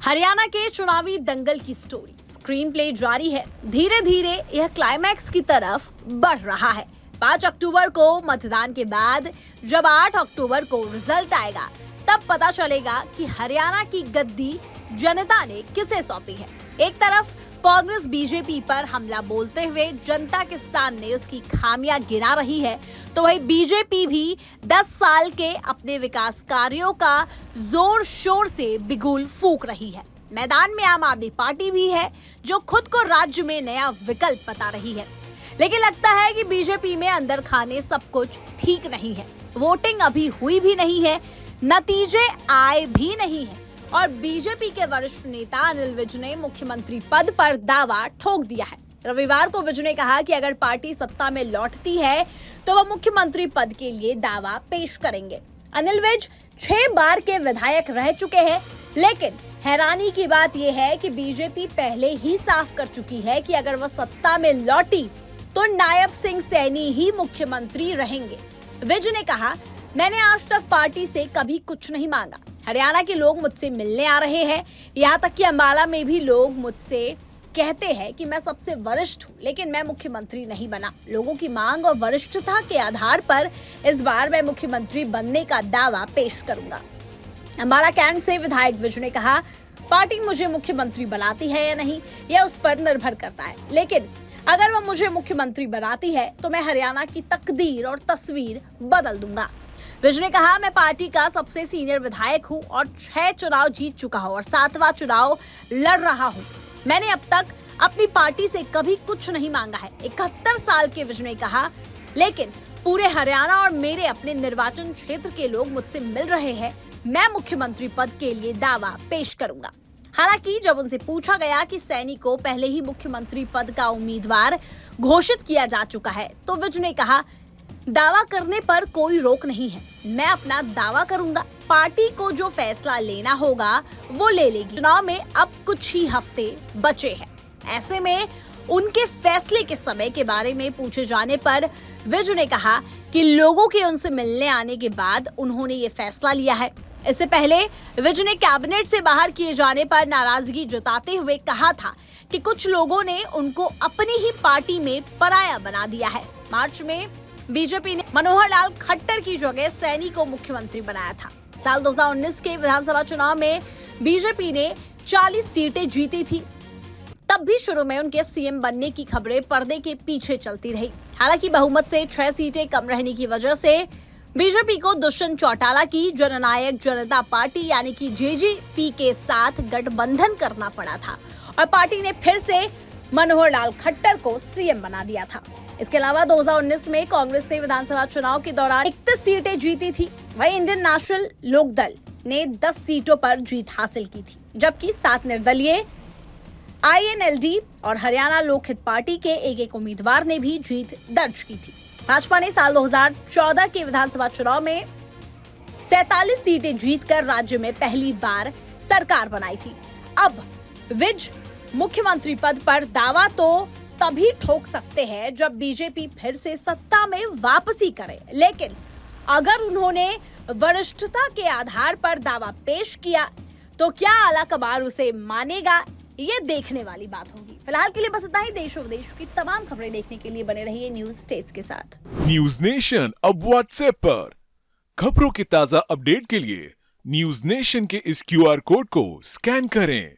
हरियाणा के चुनावी दंगल की स्टोरी स्क्रीन प्ले जारी है। धीरे धीरे यह क्लाइमैक्स की तरफ बढ़ रहा है। 5 अक्टूबर को मतदान के बाद जब 8 अक्टूबर को रिजल्ट आएगा तब पता चलेगा कि हरियाणा की गद्दी जनता ने किसे सौंपी है। एक तरफ कांग्रेस बीजेपी पर हमला बोलते हुए जनता के सामने उसकी खामियां गिना रही है, तो वही बीजेपी भी 10 साल के अपने विकास कार्यों का जोर शोर से बिगुल फूंक रही है। मैदान में आम आदमी पार्टी भी है जो खुद को राज्य में नया विकल्प बता रही है, लेकिन लगता है कि बीजेपी में अंदर खाने सब कुछ ठीक नहीं है। वोटिंग अभी हुई भी नहीं है, नतीजे आए भी नहीं है और बीजेपी के वरिष्ठ नेता अनिल विज ने मुख्यमंत्री पद पर दावा ठोक दिया है। रविवार को विज ने कहा कि अगर पार्टी सत्ता में लौटती है तो वह मुख्यमंत्री पद के लिए दावा पेश करेंगे। अनिल विज 6 बार के विधायक रह चुके हैं, लेकिन हैरानी की बात यह है कि बीजेपी पहले ही साफ कर चुकी है कि अगर वह सत्ता में लौटी तो नायब सिंह सैनी ही मुख्यमंत्री रहेंगे। विज ने कहा, मैंने आज तक पार्टी से कभी कुछ नहीं मांगा। हरियाणा के लोग मुझसे मिलने आ रहे हैं, यहाँ तक कि अंबाला में भी लोग मुझसे कहते हैं कि मैं सबसे वरिष्ठ हूँ, लेकिन मैं मुख्यमंत्री नहीं बना। लोगों की मांग और वरिष्ठता के आधार पर इस बार मैं मुख्यमंत्री बनने का दावा पेश करूंगा। अंबाला कैंट से विधायक विज ने कहा, पार्टी मुझे मुख्यमंत्री बनाती है या नहीं यह उस पर निर्भर करता है, लेकिन अगर वह मुझे मुख्यमंत्री बनाती है तो मैं हरियाणा की तकदीर और तस्वीर बदल दूंगा। विज ने कहा, मैं पार्टी का सबसे सीनियर विधायक हूं और 6 चुनाव जीत चुका हूं और 7वां चुनाव लड़ रहा हूं। मैंने अब तक अपनी पार्टी से कभी कुछ नहीं मांगा है। 71 साल के विज ने कहा, लेकिन पूरे हरियाणा और मेरे अपने निर्वाचन क्षेत्र के लोग मुझसे मिल रहे हैं, मैं मुख्यमंत्री पद के लिए दावा पेश करूंगा। हालांकि जब उनसे पूछा गया कि सैनी को पहले ही मुख्यमंत्री पद का उम्मीदवार घोषित किया जा चुका है, तो विज ने कहा, दावा करने पर कोई रोक नहीं है, मैं अपना दावा करूंगा। पार्टी को जो फैसला लेना होगा वो ले लेगी। चुनाव में अब कुछ ही हफ्ते बचे हैं, ऐसे में उनके फैसले के समय के बारे में पूछे जाने पर विज ने कहा कि लोगों के उनसे मिलने आने के बाद उन्होंने ये फैसला लिया है। इससे पहले विज ने कैबिनेट से बाहर किए जाने पर नाराजगी जताते हुए कहा था कि कुछ लोगों ने उनको अपनी ही पार्टी में पराया बना दिया है। मार्च में बीजेपी ने मनोहर लाल खट्टर की जगह सैनी को मुख्यमंत्री बनाया था। साल 2019 के विधानसभा चुनाव में बीजेपी ने 40 सीटें जीती थी। तब भी शुरू में उनके सीएम बनने की खबरें पर्दे के पीछे चलती रही। हालांकि बहुमत से 6 सीटें कम रहने की वजह से बीजेपी को दुष्यंत चौटाला की जननायक जनता पार्टी यानी कि जेजेपी के साथ गठबंधन करना पड़ा था और पार्टी ने फिर से मनोहर लाल खट्टर को सीएम बना दिया था। इसके अलावा 2019 में कांग्रेस ने विधानसभा चुनाव के दौरान 31 सीटें जीती थी। वहीं इंडियन नेशनल लोकदल ने 10 सीटों पर जीत हासिल की थी, जबकि 7 निर्दलीय आईएनएलडी और हरियाणा लोकहित पार्टी के एक उम्मीदवार ने भी जीत दर्ज की थी। भाजपा ने साल 2014 के विधानसभा चुनाव में 47 सीटें जीतकर राज्य में पहली बार सरकार बनाई थी। अब विज मुख्यमंत्री पद पर दावा तो तभी ठोक सकते हैं जब बीजेपी फिर से सत्ता में वापसी करे, लेकिन अगर उन्होंने वरिष्ठता के आधार पर दावा पेश किया तो क्या आला कबार उसे मानेगा, ये देखने वाली बात होगी। फिलहाल के लिए बस इतना ही। देश और विदेश की तमाम खबरें देखने के लिए बने रहिए न्यूज स्टेट्स के साथ। न्यूज नेशन अब व्हाट्सएप पर खबरों की ताजा अपडेट के लिए न्यूज नेशन के इस QR कोड को स्कैन करें।